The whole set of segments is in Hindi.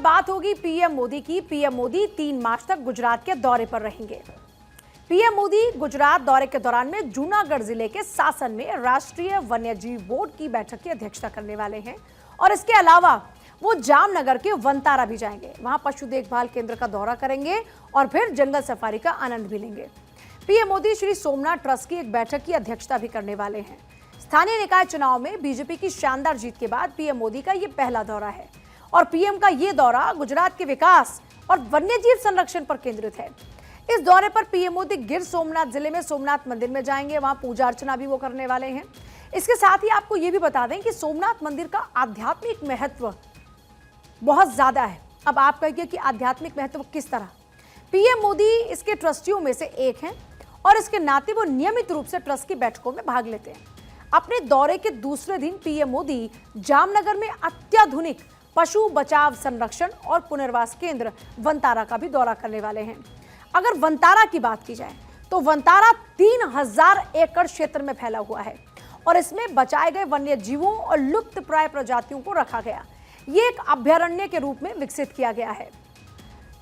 बात होगी पीएम मोदी की। पीएम मोदी 3 मार्च तक गुजरात के दौरे पर रहेंगे। पीएम मोदी गुजरात दौरे के दौरान में जूनागढ़ जिले के सासन में राष्ट्रीय वन्यजीव बोर्ड की बैठक की अध्यक्षता करने वाले हैं और इसके अलावा वो जामनगर के वनतारा भी जाएंगे। वहां पशु देखभाल केंद्र का दौरा करेंगे और फिर जंगल सफारी का आनंद भी लेंगे। पीएम मोदी श्री सोमनाथ ट्रस्ट की एक बैठक की अध्यक्षता भी करने वाले हैं। स्थानीय निकाय चुनाव में बीजेपी की शानदार जीत के बाद पीएम मोदी का यह पहला दौरा है और पीएम का ये दौरा गुजरात के विकास और वन्यजीव संरक्षण पर केंद्रित है। इस दौरे पर पीएम मोदी गिर सोमनाथ जिले में सोमनाथ मंदिर में जाएंगे, वहां पूजा अर्चना भी वो करने वाले हैं। इसके साथ ही आपको ये भी बता दें कि सोमनाथ मंदिर का आध्यात्मिक महत्व बहुत ज्यादा है। अब आप कहिए कि आध्यात्मिक महत्व किस तरह? पीएम मोदी इसके ट्रस्टियों में से एक हैं और इसके नाते वो नियमित रूप से ट्रस्ट की बैठकों में भाग लेते हैं। अपने दौरे के दूसरे दिन पीएम मोदी जामनगर में अत्याधुनिक पशु बचाव संरक्षण और पुनर्वास केंद्र वनतारा का भी दौरा करने वाले हैं। अगर वनतारा की बात की जाए तो वनतारा 3000 एकड़ क्षेत्र में फैला हुआ है और इसमें बचाए गए वन्य जीवों और लुप्त प्राय प्रजातियों को रखा गया। ये एक अभयारण्य के रूप में विकसित किया गया है।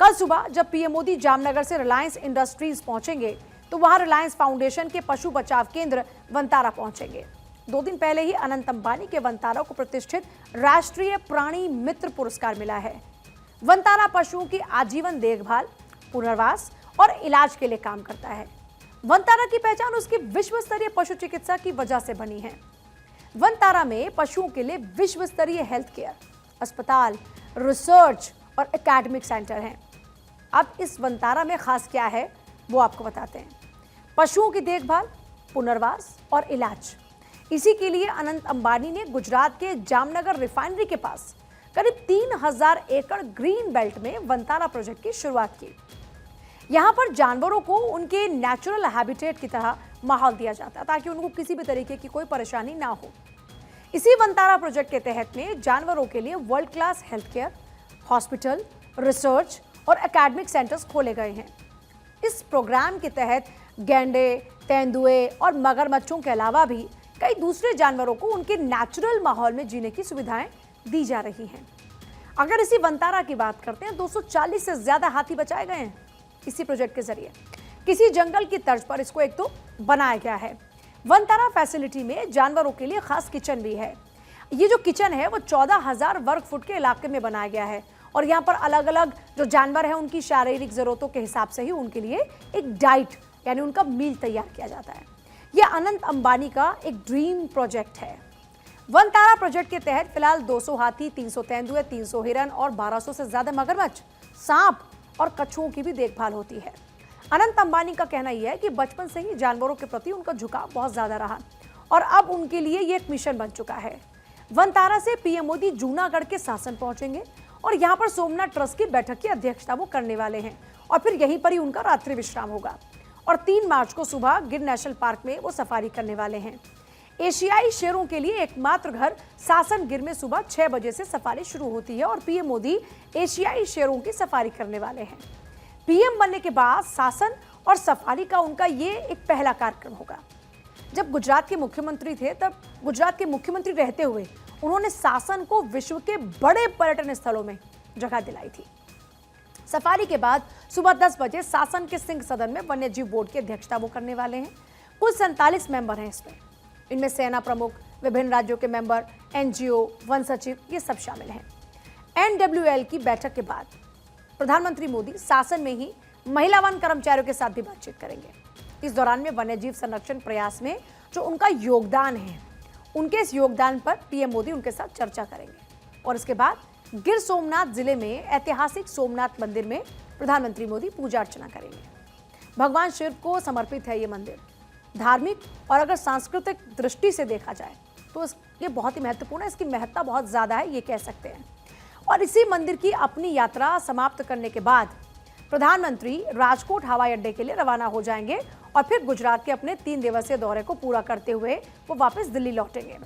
कल सुबह जब पीएम मोदी जामनगर से रिलायंस इंडस्ट्रीज पहुंचेंगे तो वहां रिलायंस फाउंडेशन के पशु बचाव केंद्र वनतारा पहुंचेंगे। 2 दिन पहले ही अनंत अंबानी के वनतारा को प्रतिष्ठित राष्ट्रीय प्राणी मित्र पुरस्कार मिला है। वनतारा पशुओं की आजीवन देखभाल, पुनर्वास और इलाज के लिए काम करता है। वनतारा की पहचान उसकी विश्व स्तरीय पशु चिकित्सा की वजह से बनी है। वनतारा में पशुओं के लिए विश्व स्तरीय हेल्थ केयर, अस्पताल, रिसर्च और एकेडमिक सेंटर हैं। अब इस वनतारा में खास क्या है वो आपको बताते हैं। पशुओं की देखभाल, पुनर्वास और इलाज, इसी के लिए अनंत अंबानी ने गुजरात के जामनगर रिफाइनरी के पास करीब 3000 एकड़ ग्रीन बेल्ट में वनतारा प्रोजेक्ट की शुरुआत की। यहां पर जानवरों को उनके नेचुरल हैबिटेट की तरह माहौल दिया जाता है ताकि उनको किसी भी तरीके की कोई परेशानी ना हो। इसी वनतारा प्रोजेक्ट के तहत में जानवरों के लिए world class health care, hospital, research और एकेडमिक सेंटर्स खोले गए हैं। इस प्रोग्राम के तहत गैंडे, तेंदुए और मगरमच्छों के अलावा भी कई दूसरे जानवरों को उनके नेचुरल माहौल में जीने की सुविधाएं दी जा रही हैं। अगर इसी वनतारा की बात करते हैं, 240 से ज्यादा हाथी बचाए गए हैं इसी प्रोजेक्ट के जरिए। किसी जंगल की तर्ज पर इसको एक तो बनाया गया है। वनतारा फैसिलिटी में जानवरों के लिए खास किचन भी है। ये जो किचन है वो 14,000 वर्ग फुट के इलाके में बनाया गया है और यहाँ पर अलग अलग जो जानवर हैं उनकी शारीरिक जरूरतों के हिसाब से ही उनके लिए एक डाइट यानी उनका मील तैयार किया जाता है। यह अनंत अंबानी का एक ड्रीम प्रोजेक्ट है। वनतारा प्रोजेक्ट के तहत फिलहाल 200 हाथी, 300 तेंदुए, 300 हिरन और 1200 से ज्यादा मगरमच्छ, सांप और कछुओं की भी देखभाल होती है। अनंत अंबानी का कहना यह है कि बचपन से ही जानवरों के प्रति उनका झुकाव बहुत ज्यादा रहा और अब उनके लिए ये एक मिशन बन चुका है। वनतारा से पीएम मोदी जूनागढ़ के सासन पहुंचेंगे और यहाँ पर सोमनाथ ट्रस्ट की बैठक की अध्यक्षता वो करने वाले हैं और फिर यहीं पर ही उनका रात्रि विश्राम होगा और 3 मार्च को सुबह गिर नेशनल पार्क में वो सफारी करने वाले हैं। एशियाई शेरों के लिए एकमात्र घर सासन गिर में सुबह 6 बजे से सफारी शुरू होती है और पीएम मोदी एशियाई शेरों की सफारी करने वाले हैं। पीएम बनने के बाद सासन और सफारी का उनका ये एक पहला कार्यक्रम होगा। जब गुजरात के मुख्यमंत्री थे तब गुजरात के मुख्यमंत्री रहते हुए उन्होंने सासन को विश्व के बड़े पर्यटन स्थलों में जगह दिलाई थी। सफारी के बाद सुबह 10 बजे सासन के सिंह सदन में वन्यजीव बोर्ड की अध्यक्षता वो करने वाले हैं। कुल 47 मेंबर हैं इसमें। इनमें सेना प्रमुख, विभिन्न राज्यों के मेंबर, एनजीओ, वन सचिव ये सब शामिल हैं। एनडब्ल्यूएल की बैठक के बाद प्रधानमंत्री मोदी सासन में ही महिला वन कर्मचारियों के साथ भी बातचीत करेंगे। इस दौरान में वन्यजीव संरक्षण प्रयास में जो उनका योगदान है उनके इस योगदान पर पीएम मोदी उनके साथ चर्चा करेंगे और इसके बाद गिर सोमनाथ जिले में ऐतिहासिक सोमनाथ मंदिर में प्रधानमंत्री मोदी पूजा अर्चना करेंगे। भगवान शिव को समर्पित है ये मंदिर। धार्मिक और अगर सांस्कृतिक दृष्टि से देखा जाए तो ये बहुत ही महत्वपूर्ण है, इसकी महत्ता बहुत ज्यादा है ये कह सकते हैं। और इसी मंदिर की अपनी यात्रा समाप्त करने के बाद प्रधानमंत्री राजकोट हवाई अड्डे के लिए रवाना हो जाएंगे और फिर गुजरात के अपने 3 दिवसीय दौरे को पूरा करते हुए वो वापस दिल्ली लौटेंगे।